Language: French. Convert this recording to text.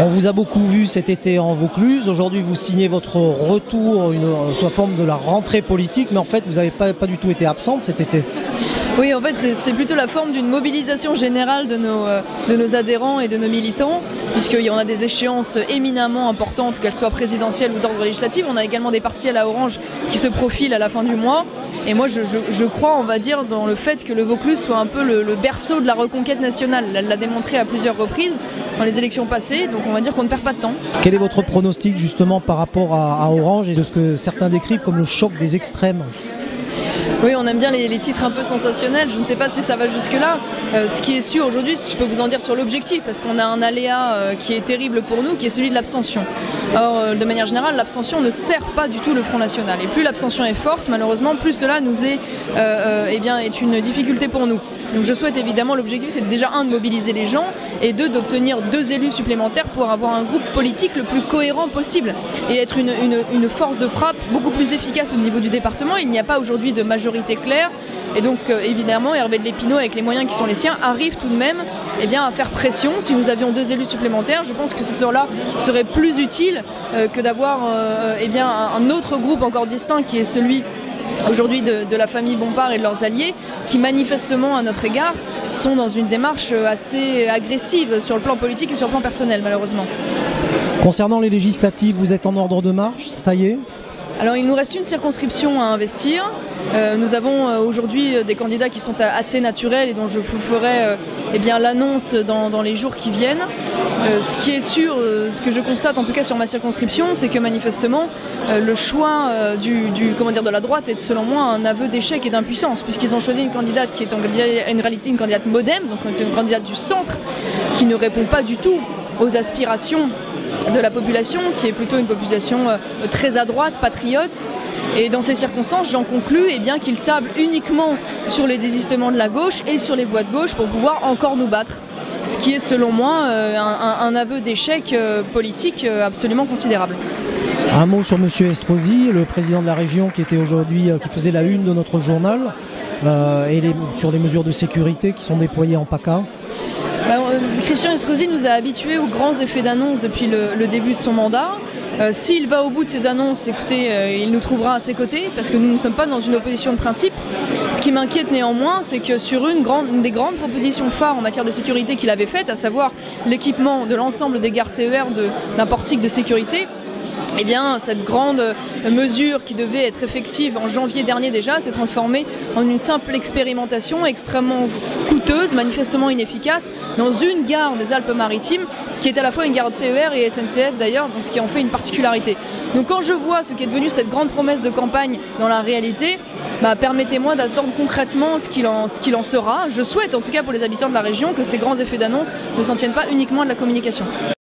On vous a beaucoup vu cet été en Vaucluse. Aujourd'hui, vous signez votre retour sous la forme de la rentrée politique, mais en fait, vous n'avez pas du tout été absente cet été. Oui, en fait, c'est plutôt la forme d'une mobilisation générale de nos adhérents et de nos militants, puisqu'il y en a des échéances éminemment importantes, qu'elles soient présidentielles ou d'ordre législatif. On a également des partiels à Orange qui se profilent à la fin du mois. Et moi, je crois, on va dire, dans le fait que le Vaucluse soit un peu le berceau de la reconquête nationale. Elle l'a démontré à plusieurs reprises dans les élections passées, donc on va dire qu'on ne perd pas de temps. Quel est votre pronostic justement par rapport à Orange et de ce que certains décrivent comme le choc des extrêmes ? Oui, on aime bien les titres un peu sensationnels. Je ne sais pas si ça va jusque-là. Ce qui est sûr aujourd'hui, je peux vous en dire sur l'objectif, parce qu'on a un aléa qui est terrible pour nous, qui est celui de l'abstention. Or, de manière générale, l'abstention ne sert pas du tout le Front National. Et plus l'abstention est forte, malheureusement, plus cela nous est une difficulté pour nous. Donc je souhaite évidemment, l'objectif c'est déjà de mobiliser les gens, et d'obtenir 2 élus supplémentaires pour avoir un groupe politique le plus cohérent possible et être une force de frappe beaucoup plus efficace au niveau du département. Il n'y a pas aujourd'hui de majorité claire, et donc évidemment Hervé de Lépinot, avec les moyens qui sont les siens, arrive tout de même à faire pression. Si nous avions 2 élus supplémentaires, je pense que ce serait plus utile que d'avoir un autre groupe encore distinct, qui est celui aujourd'hui de la famille Bompard et de leurs alliés, qui manifestement à notre égard sont dans une démarche assez agressive sur le plan politique et sur le plan personnel, malheureusement. Concernant les législatives, vous êtes en ordre de marche, ça y est ? Alors il nous reste une circonscription à investir. Nous avons aujourd'hui des candidats qui sont assez naturels et dont je vous ferai l'annonce dans les jours qui viennent. Ce qui est sûr, ce que je constate en tout cas sur ma circonscription, c'est que manifestement le choix de la droite est selon moi un aveu d'échec et d'impuissance, puisqu'ils ont choisi une candidate qui est en réalité une candidate modem, donc une candidate du centre, qui ne répond pas du tout aux aspirations de la population, qui est plutôt une population très à droite, patriote. Et dans ces circonstances, j'en conclus qu'ils tablent uniquement sur les désistements de la gauche et sur les voix de gauche pour pouvoir encore nous battre. Ce qui est selon moi un aveu d'échec politique absolument considérable. Un mot sur M. Estrosi, le président de la région qui était aujourd'hui, qui faisait la une de notre journal, sur les mesures de sécurité qui sont déployées en PACA. Christian Estrosi nous a habitués aux grands effets d'annonce depuis le début de son mandat. S'il va au bout de ses annonces, écoutez, il nous trouvera à ses côtés, parce que nous ne sommes pas dans une opposition de principe. Ce qui m'inquiète néanmoins, c'est que sur une des grandes propositions phares en matière de sécurité qu'il avait faites, à savoir l'équipement de l'ensemble des gares TER d'un portique de sécurité, cette grande mesure qui devait être effective en janvier dernier déjà s'est transformée en une simple expérimentation extrêmement coûteuse, manifestement inefficace, dans une gare des Alpes-Maritimes qui est à la fois une gare TER et SNCF d'ailleurs, donc ce qui en fait une particularité. Donc quand je vois ce qui est devenu cette grande promesse de campagne dans la réalité, permettez-moi d'attendre concrètement ce qu'il en sera. Je souhaite en tout cas pour les habitants de la région que ces grands effets d'annonce ne s'en tiennent pas uniquement de la communication.